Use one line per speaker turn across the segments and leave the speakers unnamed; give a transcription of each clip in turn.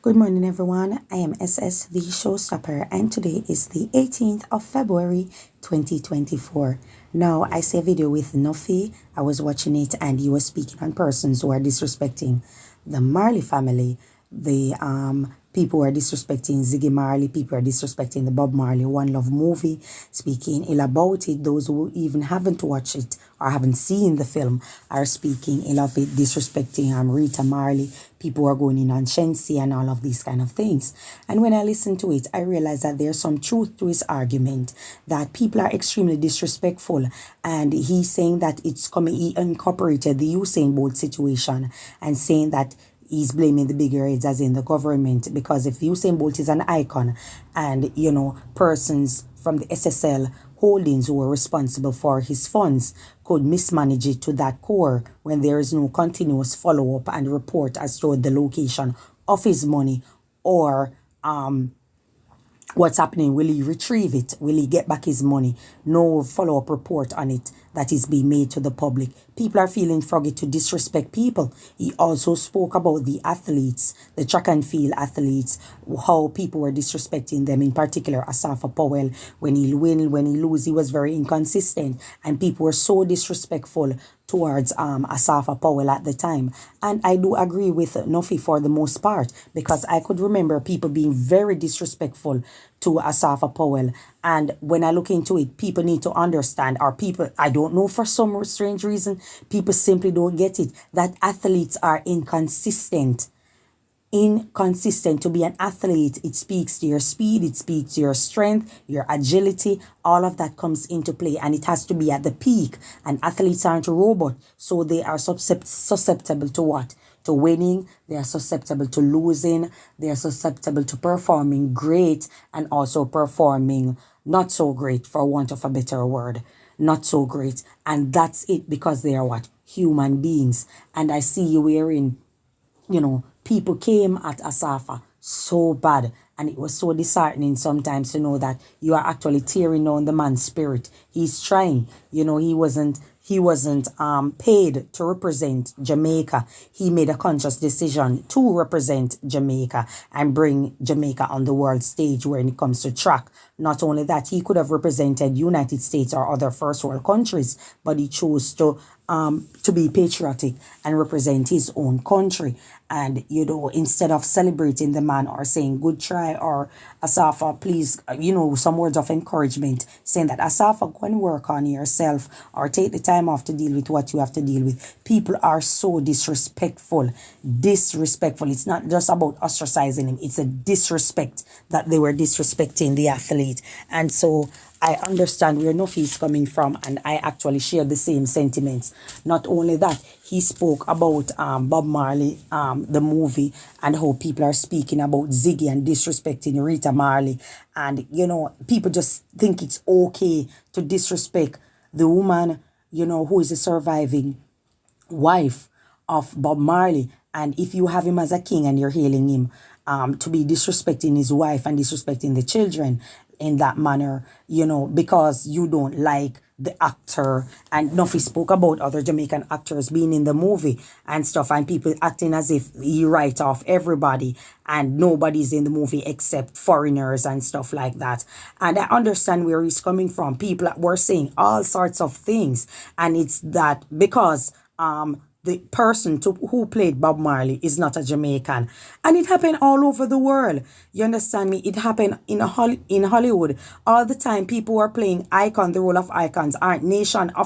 Good morning, everyone. I am SS, the showstopper, and today is the 18th of February, 2024. Now, I see a video with Nuffy. I was watching it, and he was speaking on persons who are disrespecting the Marley family. The people who are disrespecting Ziggy Marley, people are disrespecting the Bob Marley One Love movie, speaking ill about it. Those who even haven't watched it or haven't seen the film are speaking ill of it, disrespecting Rita Marley. People are going in on Shensi and all of these kind of things. And when I listen to it, I realize that there's some truth to his argument, that people are extremely disrespectful. And he's saying that it's coming, he incorporated the Usain Bolt situation and saying that he's blaming the bigger heads, as in the government, because if Usain Bolt is an icon and, persons from the SSL holdings who are responsible for his funds could mismanage it to that core when there is no continuous follow-up and report as to the location of his money or what's happening. Will he retrieve it? Will he get back his money? No follow-up report on it that is being made to the public. People are feeling froggy to disrespect people. He also spoke about the athletes, the track and field athletes, how people were disrespecting them, in particular Asafa Powell. When he win, when he lose, he was very inconsistent, and people were so disrespectful towards Asafa Powell at the time. And I do agree with Nuffy for the most part, because I could remember people being very disrespectful to Asafa Powell. And when I look into it, people need to understand, or people, I don't know, for some strange reason, people simply don't get it, that athletes are inconsistent. To be an athlete, it speaks to your speed, it speaks to your strength, your agility, all of that comes into play, and it has to be at the peak. And athletes aren't a robot, so they are susceptible to what? To winning, they are susceptible to losing, they are susceptible to performing great and also performing not so great, for want of a better word. Not so great. And that's it, because they are what? Human beings. And I see you wearing, people came at Asafa so bad, and it was so disheartening sometimes to know that you are actually tearing down the man's spirit. He's trying, he wasn't paid to represent Jamaica. He made a conscious decision to represent Jamaica and bring Jamaica on the world stage when it comes to track. Not only that, he could have represented United States or other first world countries, but he chose to be patriotic and represent his own country. And, instead of celebrating the man or saying good try, or Asafa, please, some words of encouragement, saying that Asafa, go and work on yourself, or take the time off to deal with what you have to deal with. People are so disrespectful. It's not just about ostracizing him. It's a disrespect that they were disrespecting the athlete. And so I understand where Nuffy is coming from, and I actually share the same sentiments. Not only that, he spoke about Bob Marley, the movie, and how people are speaking about Ziggy and disrespecting Rita Marley. And, people just think it's okay to disrespect the woman, who is a surviving wife of Bob Marley. And if you have him as a king and you're hailing him, to be disrespecting his wife and disrespecting the children in that manner, because you don't like the actor. And Nuffy spoke about other Jamaican actors being in the movie and stuff, and people acting as if he write off everybody and nobody's in the movie except foreigners and stuff like that. And I understand where he's coming from. People were saying all sorts of things, and it's that because the person who played Bob Marley is not a Jamaican. And it happened all over the world. You understand me? It happened in Hollywood. All the time, people who are playing the role of icons aren't nationals,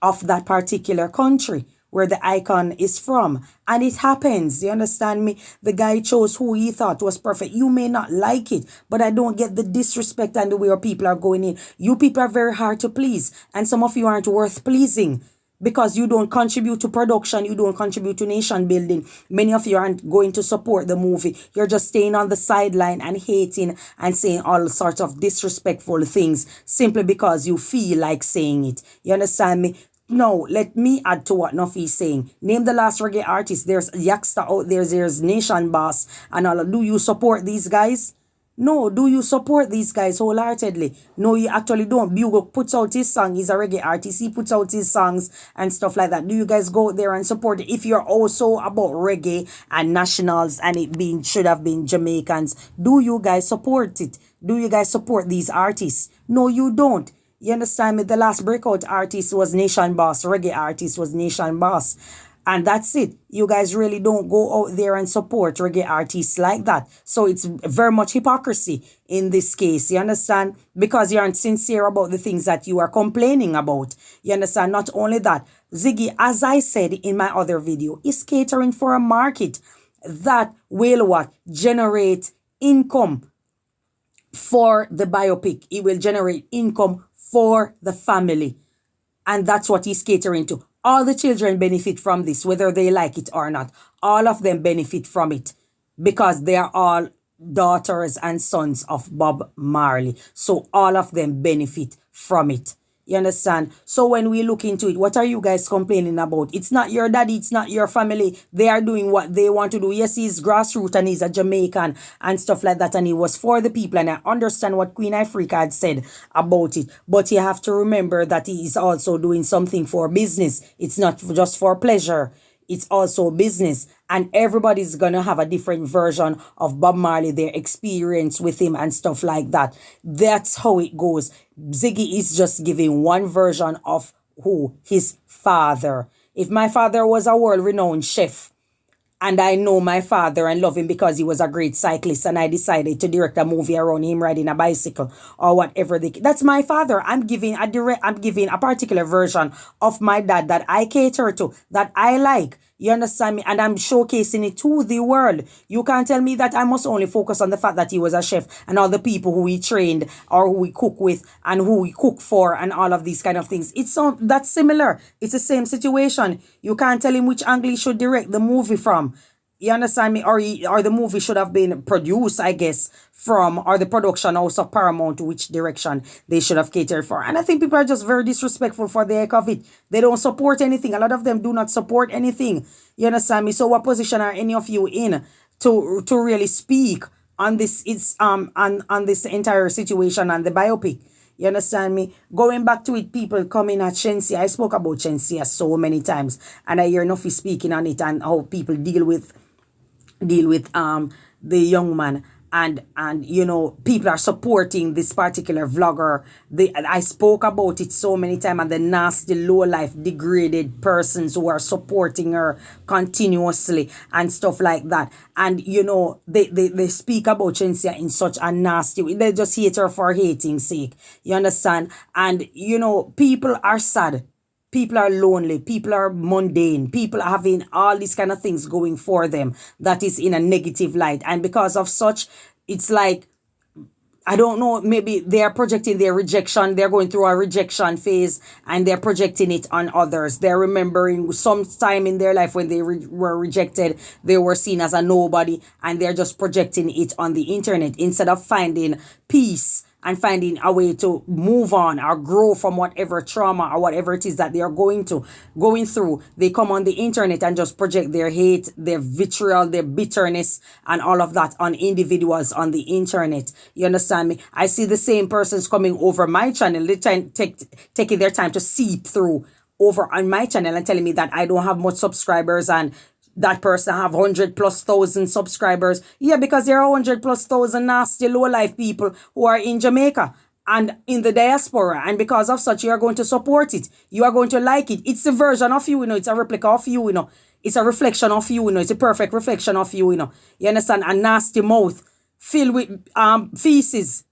of that particular country where the icon is from. And it happens, you understand me? The guy chose who he thought was perfect. You may not like it, but I don't get the disrespect and the way our people are going in. You people are very hard to please, and some of you aren't worth pleasing, because you don't contribute to production, you don't contribute to nation building. Many of you aren't going to support the movie. You're just staying on the sideline and hating and saying all sorts of disrespectful things simply because you feel like saying it. You understand me? No, let me add to what Nuffy is saying. Name the last reggae artist. There's Yaksta out there. There's Nation Boss and all. Do you support these guys? No. Do you support these guys wholeheartedly? No, you actually don't. Bugle puts out his song. He's a reggae artist. He puts out his songs and stuff like that. Do you guys go out there and support it? If you're also about reggae and nationals and it being should have been Jamaicans, do you guys support it? Do you guys support these artists? No, you don't. You understand me? The last breakout artist was Nation Boss. Reggae artist was Nation Boss. And that's it. You guys really don't go out there and support reggae artists like that. So it's very much hypocrisy in this case. You understand? Because you aren't sincere about the things that you are complaining about. You understand? Not only that, Ziggy, as I said in my other video, is catering for a market that will what? Generate income for the biopic. It will generate income for the family. And that's what he's catering to. All the children benefit from this, whether they like it or not. All of them benefit from it because they are all daughters and sons of Bob Marley. So all of them benefit from it. You understand? So when we look into it, what are you guys complaining about? It's not your daddy. It's not your family. They are doing what they want to do. Yes, he's grassroots and he's a Jamaican and stuff like that. And he was for the people. And I understand what Queen Africa had said about it. But you have to remember that he is also doing something for business. It's not just for pleasure. It's also business. And everybody's going to have a different version of Bob Marley, their experience with him and stuff like that. That's how it goes. Ziggy is just giving one version of who? His father. If my father was a world-renowned chef, and I know my father and love him because he was a great cyclist and I decided to direct a movie around him riding a bicycle or whatever. That's my father. I'm giving a particular version of my dad that I cater to, that I like. You understand me? And I'm showcasing it to the world. You can't tell me that I must only focus on the fact that he was a chef and all the people who he trained or who he cook with and who he cook for and all of these kind of things. That's similar. It's the same situation. You can't tell him which angle he should direct the movie from. You understand me? Or the movie should have been produced, I guess, from, or the production house of Paramount, which direction they should have catered for. And I think people are just very disrespectful for the heck of it. They don't support anything. A lot of them do not support anything. You understand me? So what position are any of you in to really speak on this? It's on this entire situation and the biopic. You understand me? Going back to it, people coming at Shensia. I spoke about Shensia so many times, and I hear Nuffy speaking on it and how people deal with the young man, and you know, people are supporting this particular vlogger. I spoke about it so many times, and the nasty, low life, degraded persons who are supporting her continuously and stuff like that. And you know, they speak about Shensia in such a nasty way. They just hate her for hating's sake. You understand? And you know, people are sad. People are lonely. People are mundane. People are having all these kind of things going for them that is in a negative light. And because of such, it's like, I don't know, maybe they are projecting their rejection. They're going through a rejection phase and they're projecting it on others. They're remembering some time in their life when they were rejected, they were seen as a nobody, and they're just projecting it on the internet instead of finding peace and finding a way to move on or grow from whatever trauma or whatever it is that they are going through. They come on the internet and just project their hate, their vitriol, their bitterness, and all of that on individuals on the internet. You understand me? I see the same persons coming over my channel. They taking their time to seep through over on my channel and telling me that I don't have much subscribers and that person have 100,000+ subscribers. Yeah, because there are 100,000+ nasty low life people who are in Jamaica and in the diaspora, and because of such, you are going to support it. You are going to like it. It's a version of you, you know. It's a replica of you, you know. It's a reflection of you, you know. It's a perfect reflection of you, you know. You understand? A nasty mouth filled with feces.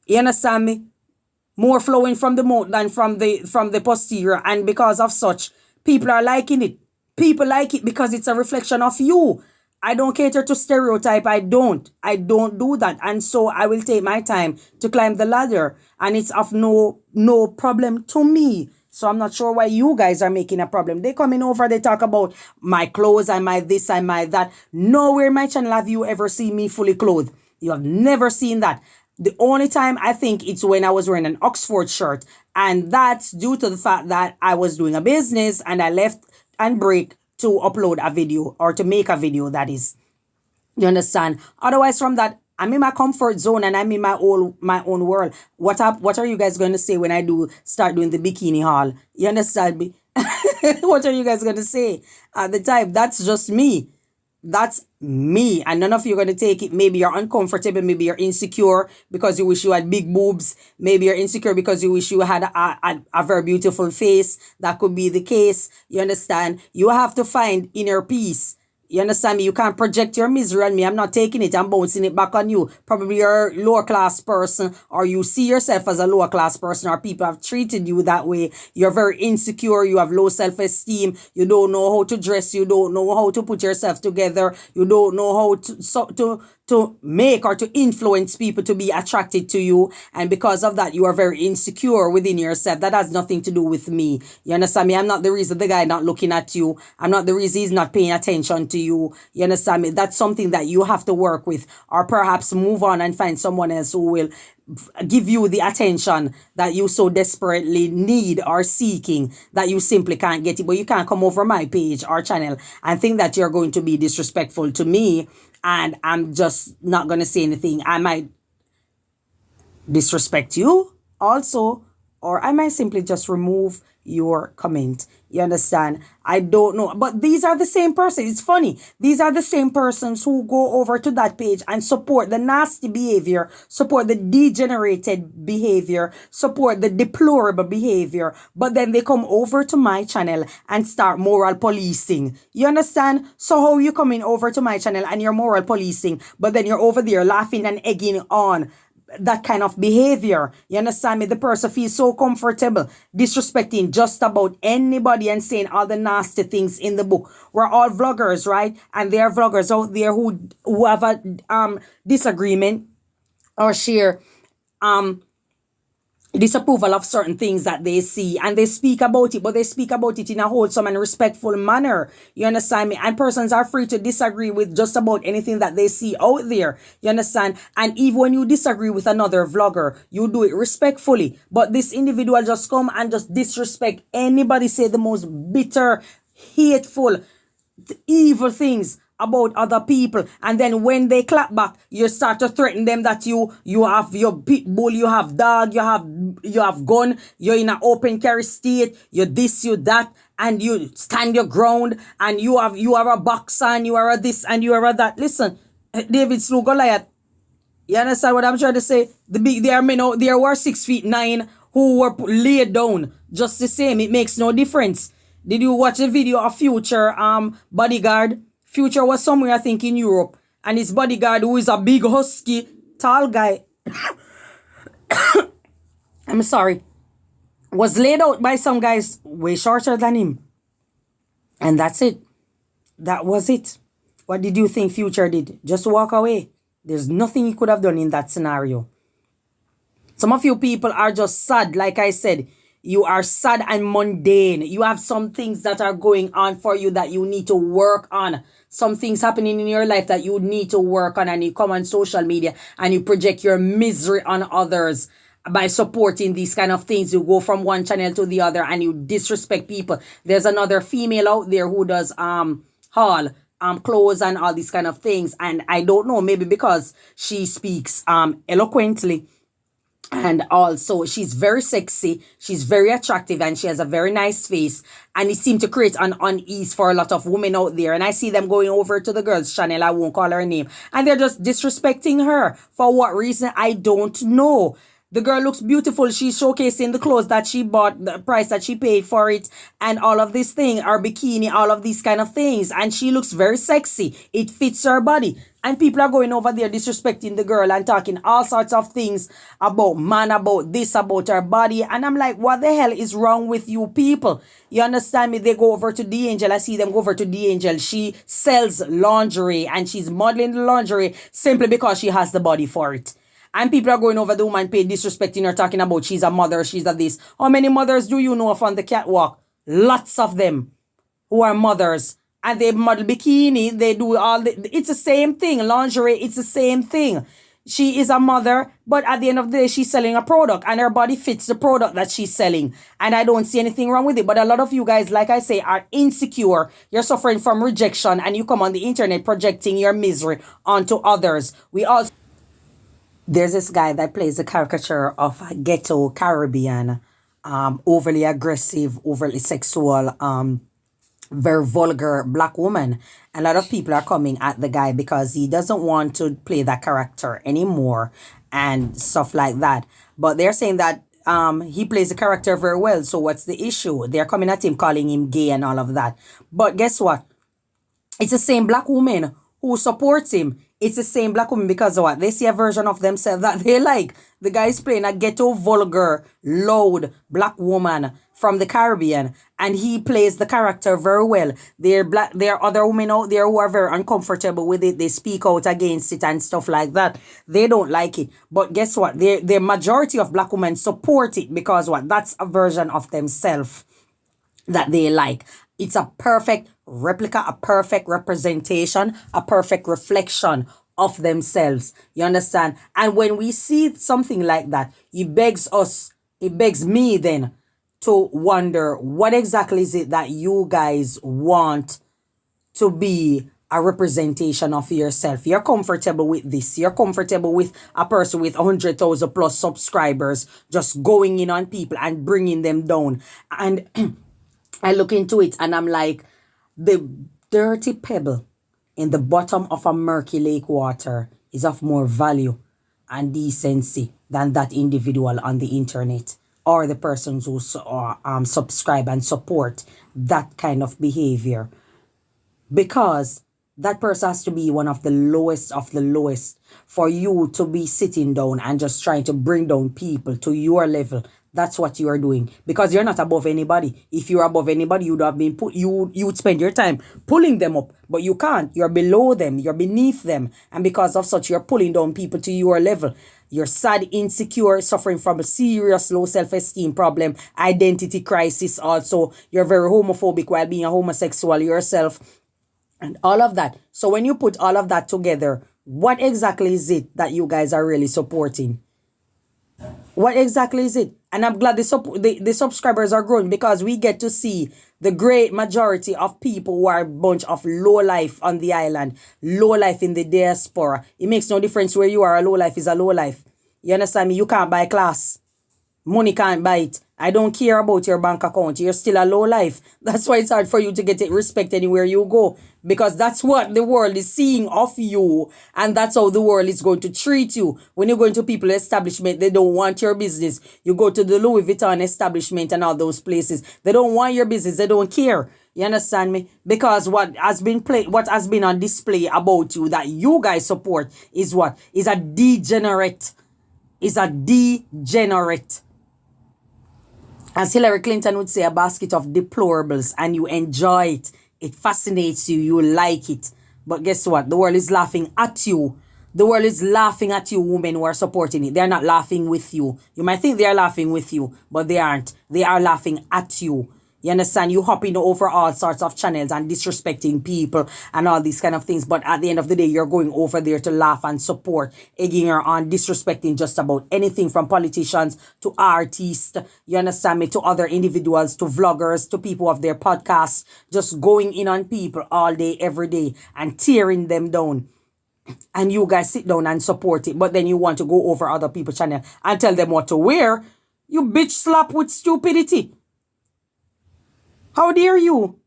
You understand me? More flowing from the mouth than from the posterior, and because of such, people are liking it. People like it because it's a reflection of you. I don't cater to stereotype. I don't do that. And so I will take my time to climb the ladder, and it's of no problem to me. So I'm not sure why you guys are making a problem. They coming over, they talk about my clothes and my this and my that. Nowhere in my channel have you ever seen me fully clothed. You have never seen that. The only time I think it's when I was wearing an Oxford shirt, and that's due to the fact that I was doing a business and I left and break to upload a video, or to make a video, that is. You understand? Otherwise from that, I'm in my comfort zone and I'm in my own world. What are you guys going to say when I do start doing the bikini haul? You understand me? What are you guys going to say at the time? That's just me. That's me. And none of you are going to take it. Maybe you're uncomfortable. Maybe you're insecure because you wish you had big boobs. Maybe you're insecure because you wish you had a very beautiful face. That could be the case. You understand? You have to find inner peace. You understand me? You can't project your misery on me. I'm not taking it. I'm bouncing it back on you. Probably you're a lower class person, or you see yourself as a lower class person, or people have treated you that way. You're very insecure. You have low self-esteem. You don't know how to dress. You don't know how to put yourself together. You don't know how to make or to influence people to be attracted to you. And because of that, you are very insecure within yourself. That has nothing to do with me. You understand me? I'm not the reason the guy not looking at you. I'm not the reason he's not paying attention to you. You understand me? That's something that you have to work with, or perhaps move on and find someone else who will give you the attention that you so desperately need or seeking, that you simply can't get it. But you can't come over my page or channel and think that you're going to be disrespectful to me, and I'm just not going to say anything. I might disrespect you also, or I might simply just remove your comment. You understand? I don't know. But these are the same persons. It's funny. These are the same persons who go over to that page and support the nasty behavior, support the degenerated behavior, support the deplorable behavior. But then they come over to my channel and start moral policing. You understand? So how you coming over to my channel and you're moral policing, but then you're over there laughing and egging on that kind of behavior. You understand me? The person feels so comfortable disrespecting just about anybody and saying all the nasty things in the book. We're all vloggers, right? And there are vloggers out there who have a disagreement or share disapproval of certain things that they see, and they speak about it, but they speak about it in a wholesome and respectful manner. You understand me? And persons are free to disagree with just about anything that they see out there. You understand? And even when you disagree with another vlogger, you do it respectfully. But this individual just come and just disrespect anybody, say the most bitter, hateful, evil things about other people, and then when they clap back, you start to threaten them that you have your pit bull, you have dog, you have gun, you're in an open carry state, you this, you that, and you stand your ground, and you are a boxer, and you are a this, and you are a that. Listen, David slew Goliath. You understand what I'm trying to say? There are men out there who are 6'9" who were laid down just the same. It makes no difference. Did you watch the video of Future bodyguard? Future was somewhere, I think, in Europe, and his bodyguard, who is a big, husky, tall guy, I'm sorry, was laid out by some guys way shorter than him. And that's it. That was it. What did you think Future did? Just walk away. There's nothing he could have done in that scenario. Some of you people are just sad, like I said. You are sad and mundane. You have some things that are going on for you that you need to work on. Some things happening in your life that you need to work on, and you come on social media and you project your misery on others by supporting these kind of things. You go from one channel to the other and you disrespect people. There's another female out there who does haul clothes and all these kind of things, and I don't know, maybe because she speaks eloquently. And also, she's very sexy, she's very attractive, and she has a very nice face. And it seemed to create an unease for a lot of women out there. And I see them going over to the girl's channel, I won't call her name, and they're just disrespecting her. For what reason? I don't know. The girl looks beautiful. She's showcasing the clothes that she bought, the price that she paid for it, and all of this thing, her bikini, all of these kind of things. And she looks very sexy. It fits her body. And people are going over there disrespecting the girl and talking all sorts of things about man, about this, about her body. And I'm like, what the hell is wrong with you people? You understand me? They go over to the Angel. I see them go over to the Angel. She sells lingerie and she's modeling the lingerie simply because she has the body for it. And people are going over the woman page, disrespecting her, talking about she's a mother, she's a this. How many mothers do you know of on the catwalk? Lots of them who are mothers. And they model bikini, they do it's the same thing. Lingerie, it's the same thing. She is a mother, but at the end of the day, she's selling a product and her body fits the product that she's selling. And I don't see anything wrong with it. But a lot of you guys, like I say, are insecure. You're suffering from rejection and you come on the internet projecting your misery onto others. We also There's this guy that plays a caricature of a ghetto Caribbean, overly aggressive, overly sexual, very vulgar black woman. A lot of people are coming at the guy because he doesn't want to play that character anymore and stuff like that. But they're saying that he plays the character very well. So what's the issue? They're coming at him, calling him gay and all of that. But guess what? It's the same black woman who supports him. It's the same black woman because of what? They see a version of themselves that they like. The guy is playing a ghetto, vulgar, loud black woman from the Caribbean, and he plays the character very well. There are other women out there who are very uncomfortable with it. They speak out against it and stuff like that. They don't like it. But guess what? The majority of black women support it because what? That's a version of themselves that they like. It's a perfect replica, a perfect representation, a perfect reflection of themselves. You understand? And when we see something like that, it begs me then to wonder what exactly is it that you guys want to be a representation of yourself. You're comfortable with this. You're comfortable with a person with 100,000 plus subscribers just going in on people and bringing them down. And I look into it and I'm like, the dirty pebble in the bottom of a murky lake water is of more value and decency than that individual on the internet or the persons who subscribe and support that kind of behavior. Because that person has to be one of the lowest for you to be sitting down and just trying to bring down people to your level. That's what you are doing because you're not above anybody. If you're above anybody, you'd have been you would spend your time pulling them up, but you can't. You're below them. You're beneath them, and because of such, you're pulling down people to your level. You're sad, insecure, suffering from a serious low self-esteem problem, identity crisis. Also, you're very homophobic while being a homosexual yourself, and all of that. So when you put all of that together, what exactly is it that you guys are really supporting? What exactly is it? And I'm glad the subscribers are growing because we get to see the great majority of people who are a bunch of low life on the island, low life in the diaspora. It makes no difference where you are. A low life is a low life. You understand me? You can't buy class. Money can't buy it. I don't care about your bank account. You're still a low life. That's why it's hard for you to get respect anywhere you go. Because that's what the world is seeing of you. And that's how the world is going to treat you. When you go into people's establishment, they don't want your business. You go to the Louis Vuitton establishment and all those places. They don't want your business. They don't care. You understand me? Because what has been on display about you that you guys support is what? Is a degenerate. Is a degenerate. As Hillary Clinton would say, a basket of deplorables, and you enjoy it. It fascinates you. You like it. But guess what? The world is laughing at you. The world is laughing at you, women who are supporting it. They're not laughing with you. You might think they're laughing with you, but they aren't. They are laughing at you. You understand? You hopping over all sorts of channels and disrespecting people and all these kind of things. But at the end of the day, you're going over there to laugh and support, egging her on, disrespecting just about anything from politicians to artists. You understand me? To other individuals, to vloggers, to people of their podcasts, just going in on people all day, every day and tearing them down. And you guys sit down and support it. But then you want to go over other people's channel and tell them what to wear. You bitch slap with stupidity. How dare you?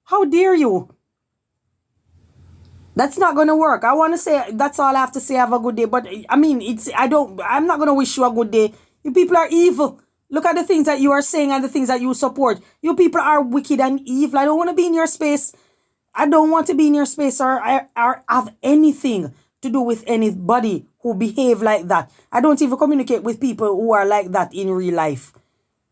How dare you? That's not going to work. I want to say, that's all I have to say. Have a good day. But I mean, I'm not going to wish you a good day. You people are evil. Look at the things that you are saying and the things that you support. You people are wicked and evil. I don't want to be in your space. I don't want to be in your space or have anything to do with anybody who behave like that. I don't even communicate with people who are like that in real life.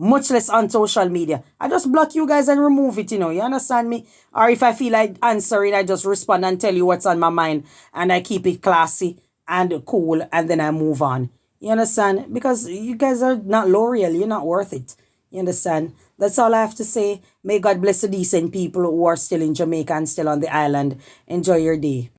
Much less on social media. I just block you guys and remove it, you know. You understand me? Or if I feel like answering, I just respond and tell you what's on my mind. And I keep it classy and cool. And then I move on. You understand? Because you guys are not loyal. You're not worth it. You understand? That's all I have to say. May God bless the decent people who are still in Jamaica and still on the island. Enjoy your day.